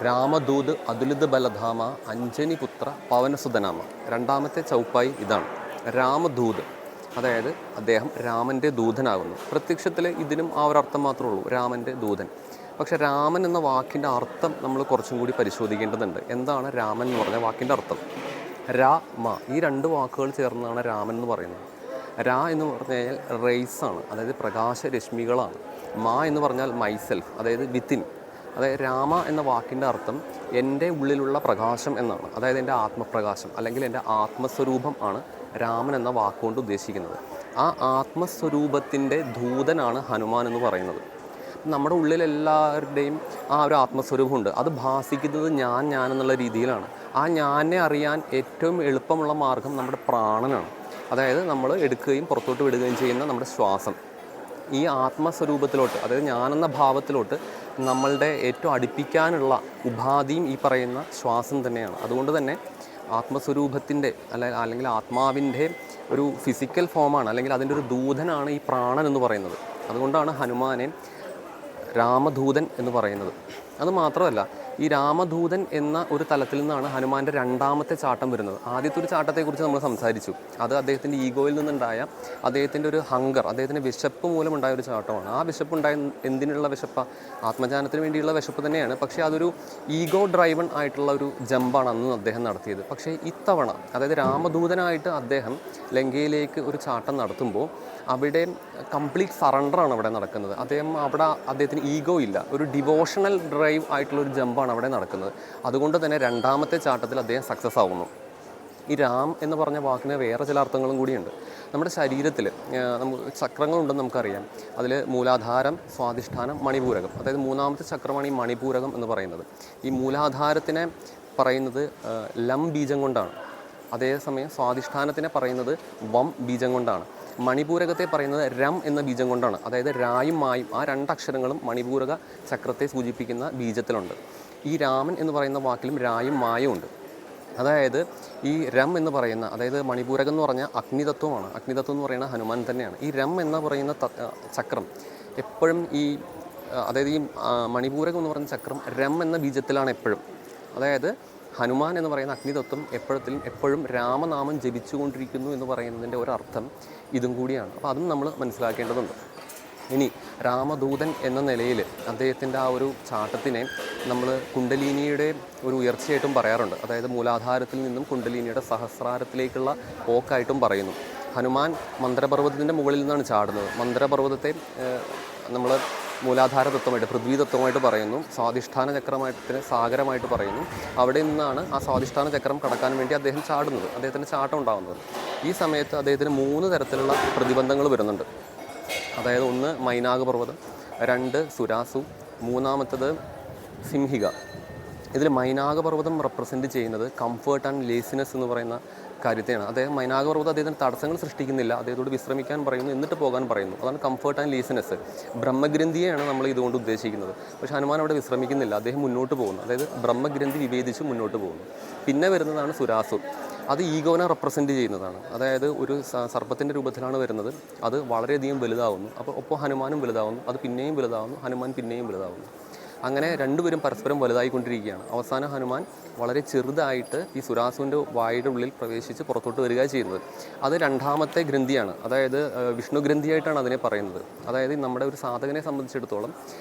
രാമദൂത് അതുലിത് ബലധാമ അഞ്ജനിപുത്ര പവനസുതനാമ. രണ്ടാമത്തെ ചൗപ്പായി ഇതാണ്. രാമദൂത്, അതായത് അദ്ദേഹം രാമൻ്റെ ദൂതനാകുന്നു. പ്രത്യക്ഷത്തിൽ ഇതിനും ആ ഒരു അർത്ഥം മാത്രമേ ഉള്ളൂ, രാമൻ്റെ ദൂതൻ. പക്ഷേ രാമൻ എന്ന വാക്കിൻ്റെ അർത്ഥം നമ്മൾ കുറച്ചും കൂടി പരിശോധിക്കേണ്ടതുണ്ട്. എന്താണ് രാമൻ എന്ന് പറഞ്ഞ വാക്കിൻ്റെ അർത്ഥം? രാമ, ഈ രണ്ട് വാക്കുകൾ ചേർന്നാണ് രാമൻ എന്ന് പറയുന്നത്. രാ എന്ന് പറഞ്ഞു കഴിഞ്ഞാൽ റേസാണ്, അതായത് പ്രകാശരശ്മികളാണ്. മാ എന്ന് പറഞ്ഞാൽ മൈസെൽഫ്, അതായത് വിത്തിൻ. അതായത് രാമ എന്ന വാക്കിൻ്റെ അർത്ഥം എൻ്റെ ഉള്ളിലുള്ള പ്രകാശം എന്നാണ്. അതായത് എൻ്റെ ആത്മപ്രകാശം അല്ലെങ്കിൽ എൻ്റെ ആത്മസ്വരൂപം ആണ് രാമൻ എന്ന വാക്കുകൊണ്ട് ഉദ്ദേശിക്കുന്നത്. ആ ആത്മസ്വരൂപത്തിൻ്റെ ദൂതനാണ് ഹനുമാൻ എന്ന് പറയുന്നത്. നമ്മുടെ ഉള്ളിലെല്ലാവരുടെയും ആ ഒരു ആത്മസ്വരൂപമുണ്ട്. അത് ഭാസിക്കുന്നത് ഞാൻ എന്നുള്ള രീതിയിലാണ്. ആ ഞാനെ അറിയാൻ ഏറ്റവും എളുപ്പമുള്ള മാർഗം നമ്മുടെ പ്രാണനാണ്. അതായത് നമ്മൾ എടുക്കുകയും പുറത്തോട്ട് വിടുകയും ചെയ്യുന്ന നമ്മുടെ ശ്വാസം. ഈ ആത്മസ്വരൂപത്തിലോട്ട്, അതായത് ഞാനെന്ന ഭാവത്തിലോട്ട് നമ്മളുടെ ഏറ്റവും അടുപ്പിക്കാനുള്ള ഉപാധിയും ഈ പറയുന്ന ശ്വാസം തന്നെയാണ്. അതുകൊണ്ട് തന്നെ ആത്മസ്വരൂപത്തിൻ്റെ അല്ലെങ്കിൽ ആത്മാവിൻ്റെ ഒരു ഫിസിക്കൽ ഫോമാണ്, അല്ലെങ്കിൽ അതിൻ്റെ ഒരു ദൂതനാണ് ഈ പ്രാണൻ എന്ന് പറയുന്നത്. അതുകൊണ്ടാണ് ഹനുമാനെ രാമദൂതൻ എന്ന് പറയുന്നത്. അതുമാത്രമല്ല, ഈ രാമദൂതൻ എന്ന ഒരു തലത്തിൽ നിന്നാണ് ഹനുമാൻ്റെ രണ്ടാമത്തെ ചാട്ടം വരുന്നത്. ആദ്യത്തെ ഒരു ചാട്ടത്തെക്കുറിച്ച് നമ്മൾ സംസാരിച്ചു. അത് അദ്ദേഹത്തിൻ്റെ ഈഗോയിൽ നിന്നുണ്ടായ അദ്ദേഹത്തിൻ്റെ ഒരു ഹങ്കർ, അദ്ദേഹത്തിൻ്റെ വിശപ്പ് മൂലമുണ്ടായ ഒരു ചാട്ടമാണ്. ആ വിശപ്പ് ഉണ്ടായ എന്തിനുള്ള വിശപ്പ്? ആത്മജ്ഞാനത്തിന് വേണ്ടിയുള്ള വിശപ്പ് തന്നെയാണ്. പക്ഷേ അതൊരു ഈഗോ ഡ്രൈവൺ ആയിട്ടുള്ള ഒരു ജമ്പാണ് അന്ന് അദ്ദേഹം നടത്തിയത്. പക്ഷേ ഇത്തവണ, അതായത് രാമദൂതനായിട്ട് അദ്ദേഹം ലങ്കയിലേക്ക് ഒരു ചാട്ടം നടത്തുമ്പോൾ അവിടെ കംപ്ലീറ്റ് സറണ്ടറാണ് അവിടെ നടക്കുന്നത്. അദ്ദേഹത്തിന് ഈഗോ ഇല്ല, ഒരു ഡിവോഷണൽ ഡ്രൈവ് ആയിട്ടുള്ള ഒരു ജമ്പാണ് അവിടെ നടക്കുന്നത്. അതുകൊണ്ട് തന്നെ രണ്ടാമത്തെ ചാട്ടത്തിൽ അദ്ദേഹം സക്സസ് ആവുന്നു. ഈ രാം എന്ന് പറഞ്ഞ വാക്കിന് വേറെ ചില അർത്ഥങ്ങളും കൂടിയുണ്ട്. നമ്മുടെ ശരീരത്തിൽ നമുക്ക് ചക്രങ്ങളുണ്ടെന്ന് നമുക്കറിയാം. അതിൽ മൂലാധാരം, സ്വാധിഷ്ഠാനം, മണിപൂരകം. അതായത് മൂന്നാമത്തെ ചക്രമാണ് ഈ മണിപൂരകം എന്ന് പറയുന്നത്. ഈ മൂലാധാരത്തിനെ പറയുന്നത് ലം ബീജം കൊണ്ടാണ്. അതേസമയം സ്വാധിഷ്ഠാനത്തിനെ പറയുന്നത് വം ബീജം കൊണ്ടാണ്. മണിപൂരകത്തെ പറയുന്നത് രം എന്ന ബീജം കൊണ്ടാണ്. അതായത് രായും മായും, ആ രണ്ടക്ഷരങ്ങളും മണിപൂരക ചക്രത്തെ സൂചിപ്പിക്കുന്ന ബീജത്തിലുണ്ട്. ഈ രാമൻ എന്ന് പറയുന്ന വാക്കിലും രായും മായും ഉണ്ട്. അതായത് ഈ രം എന്ന് പറയുന്ന, അതായത് മണിപൂരകം എന്ന് പറഞ്ഞാൽ അഗ്നിതത്വമാണ്. അഗ്നിതത്വം എന്ന് പറയുന്നത് ഹനുമാൻ തന്നെയാണ്. ഈ രം എന്ന് പറയുന്ന ചക്രം എപ്പോഴും അതായത് ഈ മണിപൂരകം എന്ന് പറയുന്ന ചക്രം രം എന്ന ബീജത്തിലാണ് എപ്പോഴും. അതായത് ഹനുമാൻ എന്ന് പറയുന്ന അഗ്നിതത്വം എപ്പോഴും രാമനാമം ജപിച്ചുകൊണ്ടിരിക്കുന്നു എന്ന് പറയുന്നതിൻ്റെ ഒരർത്ഥം ഇതും കൂടിയാണ്. അപ്പോൾ അതും നമ്മൾ മനസ്സിലാക്കേണ്ടതുണ്ട്. ഇനി രാമദൂതൻ എന്ന നിലയിൽ അദ്ദേഹത്തിൻ്റെ ആ ഒരു ചാട്ടത്തിനെ നമ്മൾ കുണ്ടലിനിയുടെ ഒരു ഉയർച്ചയായിട്ടും പറയാറുണ്ട്. അതായത് മൂലാധാരത്തിൽ നിന്നും കുണ്ടലിനിയുടെ സഹസ്രാരത്തിലേക്കുള്ള പോക്കായിട്ടും പറയുന്നു. ഹനുമാൻ മന്ത്രപർവ്വതത്തിൻ്റെ മുകളിൽ നിന്നാണ് ചാടുന്നത്. മന്ത്രപർവ്വതത്തെ നമ്മൾ മൂലാധാര തത്വമായിട്ട്, പൃഥ്വി തത്വമായിട്ട് പറയുന്നു. സ്വാധിഷ്ഠാന ചക്രമായിട്ട് സാഗരമായിട്ട് പറയുന്നു. അവിടെ നിന്നാണ് ആ സ്വാധിഷ്ഠാന ചക്രം കടക്കാൻ വേണ്ടി അദ്ദേഹം ചാടുന്നത്, അദ്ദേഹത്തിൻ്റെ ചാട്ടം ഉണ്ടാകുന്നത്. ഈ സമയത്ത് അദ്ദേഹത്തിന് 3 തരത്തിലുള്ള പ്രതിബന്ധങ്ങൾ വരുന്നുണ്ട്. അതായത് 1 മൈനാകപർവ്വതം, 2 സുരാസു, 3ാമത്തത് സിംഹിക. ഇതിൽ മൈനാകപർവ്വതം റെപ്രസെൻറ്റ് ചെയ്യുന്നത് കംഫേർട്ട് ആൻഡ് ലേസിനെസ് എന്ന് പറയുന്ന കാര്യത്തെയാണ്. മൈനാകപർവ്വതം അദ്ദേഹത്തിന് തടസ്സങ്ങൾ സൃഷ്ടിക്കുന്നില്ല, അദ്ദേഹത്തോട് വിശ്രമിക്കാൻ പറയുന്നു, എന്നിട്ട് പോകാൻ പറയുന്നു. അതാണ് കംഫേർട്ട് ആൻഡ് ലേസിനെസ്. ബ്രഹ്മഗ്രന്ഥിയെയാണ് നമ്മൾ ഇതുകൊണ്ട് ഉദ്ദേശിക്കുന്നത്. പക്ഷേ ഹനുമാൻ അവിടെ വിശ്രമിക്കുന്നില്ല, അദ്ദേഹം മുന്നോട്ട് പോകുന്നു. അതായത് ബ്രഹ്മഗ്രന്ഥി വിവേദിച്ച് മുന്നോട്ട് പോകുന്നു. പിന്നെ വരുന്നതാണ് സുരാസു. അത് ഈഗോനെ റെപ്രസെൻറ്റ് ചെയ്യുന്നതാണ്. അതായത് ഒരു സർപ്പത്തിൻ്റെ രൂപത്തിലാണ് വരുന്നത്. അത് വളരെയധികം വലുതാവുന്നു. അപ്പോൾ ഒപ്പം ഹനുമാനും വലുതാവുന്നു, അത് പിന്നെയും വലുതാവുന്നു, ഹനുമാൻ പിന്നെയും വലുതാവുന്നു. അങ്ങനെ രണ്ടുപേരും പരസ്പരം വലുതായിക്കൊണ്ടിരിക്കുകയാണ്. അവസാനം ഹനുമാൻ വളരെ ചെറുതായിട്ട് ഈ സുരാസുവിൻ്റെ വായുടെ ഉള്ളിൽ പ്രവേശിച്ച് പുറത്തോട്ട് വരിക ചെയ്യുന്നത്. അത് 2ാമത്തെ ഗ്രന്ഥിയാണ്. അതായത് വിഷ്ണു ഗ്രന്ഥിയായിട്ടാണ് അതിനെ പറയുന്നത്. അതായത് നമ്മുടെ ഒരു സാധകനെ സംബന്ധിച്ചിടത്തോളം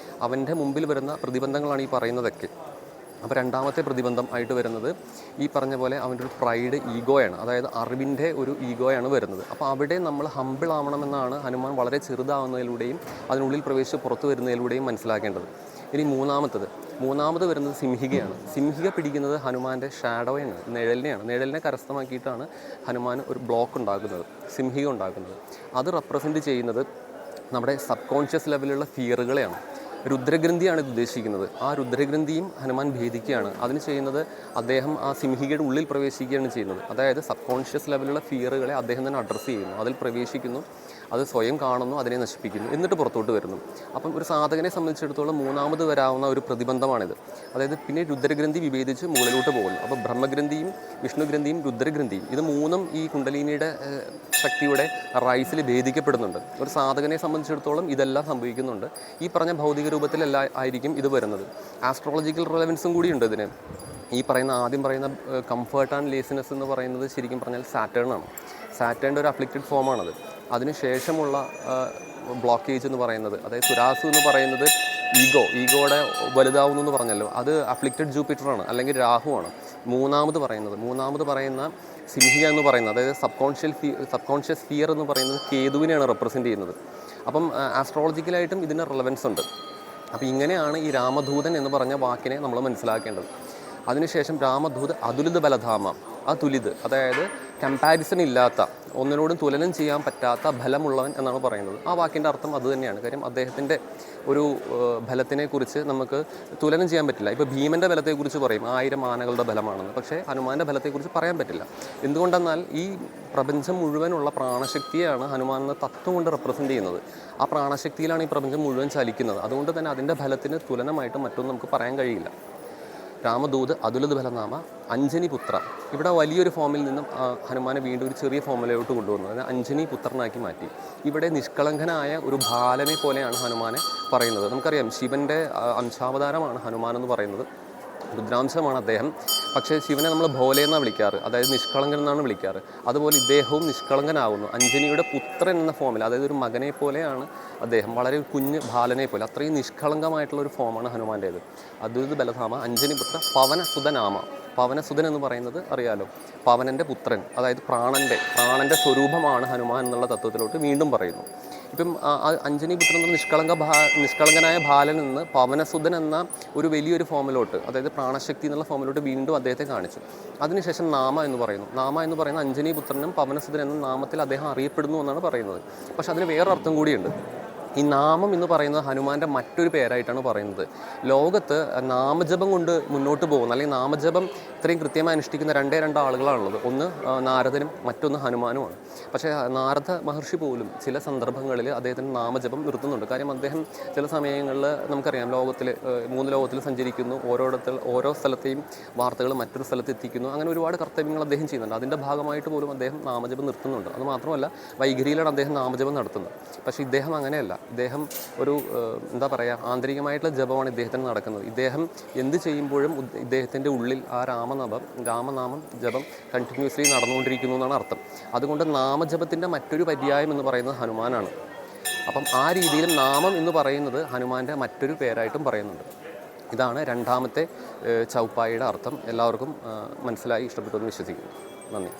അവൻ്റെ മുമ്പിൽ വരുന്ന പ്രതിബന്ധങ്ങളാണ് ഈ പറയുന്നതൊക്കെ. അപ്പോൾ 2ാമത്തെ പ്രതിബന്ധം ആയിട്ട് വരുന്നത് ഈ പറഞ്ഞ പോലെ അവൻ്റെ ഒരു പ്രൈഡ്, ഈഗോയാണ്. അതായത് അറിവിൻ്റെ ഒരു ഈഗോയാണ് വരുന്നത്. അപ്പോൾ അവിടെ നമ്മൾ ഹമ്പിൾ ആവണമെന്നാണ് ഹനുമാൻ വളരെ ചെറുതാവുന്നതിലൂടെയും അതിനുള്ളിൽ പ്രവേശിച്ച് പുറത്തു വരുന്നതിലൂടെയും മനസ്സിലാക്കേണ്ടത്. ഇനി മൂന്നാമത് വരുന്നത് സിംഹികയാണ്. സിംഹിക പിടിക്കുന്നത് ഹനുമാൻ്റെ ഷാഡോയാണ്, നിഴലിനെയാണ്. നിഴലിനെ കരസ്ഥമാക്കിയിട്ടാണ് ഹനുമാൻ ഒരു ബ്ലോക്ക് ഉണ്ടാക്കുന്നത്, സിംഹിക ഉണ്ടാക്കുന്നത്. അത് റെപ്രസെൻറ്റ് ചെയ്യുന്നത് നമ്മുടെ സബ് കോൺഷ്യസ് ലെവലിലുള്ള ഫിയറുകളെയാണ്. രുദ്രഗ്രന്ഥിയാണ് ഇത് ഉദ്ദേശിക്കുന്നത്. ആ രുദ്രഗ്രന്ഥിയും ഹനുമാൻ ഭേദിക്കുകയാണ്. അതിന് ചെയ്യുന്നത് അദ്ദേഹം ആ സിംഹികയുടെ ഉള്ളിൽ പ്രവേശിക്കുകയാണ് ചെയ്യുന്നത്. അതായത് സബ് കോൺഷ്യസ് ലെവലിലുള്ള ഫിയറുകളെ അദ്ദേഹം തന്നെ അഡ്രസ്സ് ചെയ്യുന്നു, അതിൽ പ്രവേശിക്കുന്നു. അത് സ്വയം കാണുന്നു, അതിനെ നശിപ്പിക്കുന്നു, എന്നിട്ട് പുറത്തോട്ട് വരുന്നു. അപ്പം ഒരു സാധകനെ സംബന്ധിച്ചിടത്തോളം മൂന്നാമത് വരാവുന്ന ഒരു പ്രതിബന്ധമാണിത്. അതായത് പിന്നെ രുദ്രഗ്രന്ഥി വിഭേദിച്ച് മുകളിലോട്ട് പോകുന്നു. അപ്പോൾ ബ്രഹ്മഗ്രന്ഥിയും വിഷ്ണുഗ്രന്ഥിയും രുദ്രഗ്രന്ഥിയും ഇത് മൂന്നും ഈ കുണ്ടലിനിയുടെ ശക്തിയുടെ റൈസിൽ ഭേദിക്കപ്പെടുന്നുണ്ട്. ഒരു സാധകനെ സംബന്ധിച്ചിടത്തോളം ഇതെല്ലാം സംഭവിക്കുന്നുണ്ട്. ഈ പറഞ്ഞ ഭൗതിക രൂപത്തിലല്ല ആയിരിക്കും ഇത് വരുന്നത്. ആസ്ട്രോളജിക്കൽ റിലവൻസും കൂടിയുണ്ട് ഇതിന്. ഈ ആദ്യം പറയുന്ന കംഫർട്ട് ആൻഡ് ലേസിനെസ് എന്ന് പറയുന്നത് ശരിക്കും പറഞ്ഞാൽ സാറ്റേൺ ആണ്. സാറ്റേണിൻ്റെ ഒരു അഫ്ലിക്റ്റഡ് ഫോമാണത്. അതിനുശേഷമുള്ള ബ്ലോക്കേജ് എന്ന് പറയുന്നത്, അതായത് സുരാസു എന്ന് പറയുന്നത് ഈഗോയുടെ വലുതാവുന്നു എന്ന് പറഞ്ഞല്ലോ, അത് അഫ്ലിക്റ്റഡ് ജൂപ്പിറ്ററാണ്, അല്ലെങ്കിൽ രാഹുവാണ്. മൂന്നാമത് പറയുന്ന സിംഹിയ എന്ന് പറയുന്നത്, അതായത് സബ്കോൺഷ്യസ് ഫിയർ എന്ന് പറയുന്നത് കേതുവിനെയാണ് റെപ്രസെൻ്റ് ചെയ്യുന്നത്. അപ്പം ആസ്ട്രോളജിക്കലായിട്ടും ഇതിന് റിലവൻസ് ഉണ്ട്. അപ്പോൾ ഇങ്ങനെയാണ് ഈ രാമദൂതൻ എന്ന് പറഞ്ഞ വാക്കിനെ നമ്മൾ മനസ്സിലാക്കേണ്ടത്. അതിനുശേഷം രാമദൂത് അതുലിത് ബലധാമ, അതുലിത് അതായത് കമ്പാരിസൺ ഇല്ലാത്ത, ഒന്നിനോടും തുലനം ചെയ്യാൻ പറ്റാത്ത ബലമുള്ളവൻ എന്നാണ് പറയുന്നത്. ആ വാക്കിൻ്റെ അർത്ഥം അത് തന്നെയാണ്. കാര്യം അദ്ദേഹത്തിൻ്റെ ഒരു ബലത്തിനെക്കുറിച്ച് നമുക്ക് തുലനം ചെയ്യാൻ പറ്റില്ല. ഇപ്പോൾ ഭീമൻ്റെ ബലത്തെക്കുറിച്ച് പറയും 1000 ആനകളുടെ ബലമാണെന്ന്, പക്ഷേ ഹനുമാൻ്റെ ബലത്തെക്കുറിച്ച് പറയാൻ പറ്റില്ല. എന്തുകൊണ്ടെന്നാൽ ഈ പ്രപഞ്ചം മുഴുവനുള്ള പ്രാണശക്തിയാണ് ഹനുമാൻ എന്ന തത്വം കൊണ്ട് റെപ്രസെൻ്റ് ചെയ്യുന്നത്. ആ പ്രാണശക്തിയിലാണ് ഈ പ്രപഞ്ചം മുഴുവൻ ചലിക്കുന്നത്. അതുകൊണ്ട് തന്നെ അതിൻ്റെ ബലത്തിന് തുലനമായിട്ട് മറ്റൊന്നും നമുക്ക് പറയാൻ കഴിയില്ല. രാമദൂത് അതുലിത് ബലനാമ അഞ്ജനി പുത്ര. ഇവിടെ വലിയൊരു ഫോമിൽ നിന്നും ഹനുമാനെ വീണ്ടും ഒരു ചെറിയ ഫോമിലോട്ട് കൊണ്ടുവന്നു. അതിനെ അഞ്ജനി പുത്രനാക്കി മാറ്റി. ഇവിടെ നിഷ്കളങ്കനായ ഒരു ബാലനെ പോലെയാണ് ഹനുമാനെ പറയുന്നത്. നമുക്കറിയാം ശിവൻ്റെ അംശാവതാരമാണ് ഹനുമാൻ എന്ന് പറയുന്നത്, രുദ്രാംശമാണ് അദ്ദേഹം. പക്ഷേ ശിവനെ നമ്മൾ ഭോലെ എന്നാണ് വിളിക്കാറ്, അതായത് നിഷ്കളങ്കൻ എന്നാണ് വിളിക്കാറ്. അതുപോലെ ഇദ്ദേഹവും നിഷ്കളങ്കനാകുന്നു. അഞ്ജനിയുടെ പുത്രൻ എന്ന ഫോമിൽ, അതായത് ഒരു മകനെ പോലെയാണ് അദ്ദേഹം, വളരെ കുഞ്ഞ് ബാലനെ പോലെ. അത്രയും നിഷ്കളങ്കമായിട്ടുള്ള ഒരു ഫോമാണ് ഹനുമാൻ്റേത്. അതുലിത് ബലധാമ അഞ്ജനി പുത്ര പവനസുതനാമ. പവനസുതൻ എന്ന് പറയുന്നത് അറിയാലോ, പവനൻ്റെ പുത്രൻ, അതായത് പ്രാണൻ്റെ സ്വരൂപമാണ് ഹനുമാൻ എന്നുള്ള തത്വത്തിലോട്ട് വീണ്ടും പറയുന്നു. ഇപ്പം അഞ്ജനി പുത്രൻ എന്ന നിഷ്കളങ്കനായ ബാലൻ നിന്ന് പവനസുതൻ എന്ന ഒരു വലിയൊരു ഫോമിലോട്ട്, അതായത് പ്രാണശക്തി എന്നുള്ള ഫോമിലോട്ട് വീണ്ടും അദ്ദേഹത്തെ കാണിച്ചു. അതിനുശേഷം നാമ എന്ന് പറയുന്ന അഞ്ജനി പുത്രനും പവനസുതൻ എന്ന നാമത്തിൽ അദ്ദേഹം അറിയപ്പെടുന്നു എന്നാണ് പറയുന്നത്. പക്ഷെ അതിന് വേറൊരർത്ഥം കൂടിയുണ്ട്. ഈ നാമം എന്ന് പറയുന്നത് ഹനുമാൻ്റെ മറ്റൊരു പേരായിട്ടാണ് പറയുന്നത്. ലോകത്ത് നാമജപം കൊണ്ട് മുന്നോട്ട് പോകുന്ന, അല്ലെങ്കിൽ നാമജപം ഇത്രയും കൃത്യമായി അനുഷ്ഠിക്കുന്ന രണ്ടേ ആളുകളാണുള്ളത്. ഒന്ന് നാരദനും മറ്റൊന്ന് ഹനുമാനുമാണ്. പക്ഷേ നാരദ മഹർഷി പോലും ചില സന്ദർഭങ്ങളിൽ അദ്ദേഹത്തിന് നാമജപം നിർത്തുന്നുണ്ട്. കാര്യം അദ്ദേഹം ചില സമയങ്ങളിൽ നമുക്കറിയാം ലോകത്തിൽ 3 ലോകത്തിൽ സഞ്ചരിക്കുന്നു, ഓരോ സ്ഥലത്തെയും വാർത്തകൾ മറ്റൊരു സ്ഥലത്ത് എത്തിക്കുന്നു. അങ്ങനെ ഒരുപാട് കർത്തവ്യങ്ങൾ അദ്ദേഹം ചെയ്യുന്നുണ്ട്. അതിൻ്റെ ഭാഗമായിട്ട് പോലും അദ്ദേഹം നാമജപം നിർത്തുന്നുണ്ട്. അതുമാത്രമല്ല വൈഖരിയിലാണ് അദ്ദേഹം നാമജപം നടത്തുന്നത്. പക്ഷേ ഇദ്ദേഹം അങ്ങനെയല്ല. ഇദ്ദേഹം ഒരു ആന്തരികമായിട്ടുള്ള ജപമാണ് ഇദ്ദേഹത്തിന് നടക്കുന്നത്. ഇദ്ദേഹം എന്ത് ചെയ്യുമ്പോഴും ഇദ്ദേഹത്തിൻ്റെ ഉള്ളിൽ ആ രാമനാമം ജപം കണ്ടിന്യൂസ്ലി നടന്നുകൊണ്ടിരിക്കുന്നു എന്നാണ് അർത്ഥം. അതുകൊണ്ട് നാമജപത്തിൻ്റെ മറ്റൊരു പര്യായം എന്ന് പറയുന്നത് ഹനുമാനാണ്. അപ്പം ആ രീതിയിൽ നാമം എന്ന് പറയുന്നത് ഹനുമാൻ്റെ മറ്റൊരു പേരായിട്ടും പറയുന്നുണ്ട്. ഇതാണ് രണ്ടാമത്തെ ചൗപ്പായിയുടെ അർത്ഥം. എല്ലാവർക്കും മനസ്സിലായി, ഇഷ്ടപ്പെട്ടു എന്ന് വിശ്വസിക്കുന്നു. നന്ദി.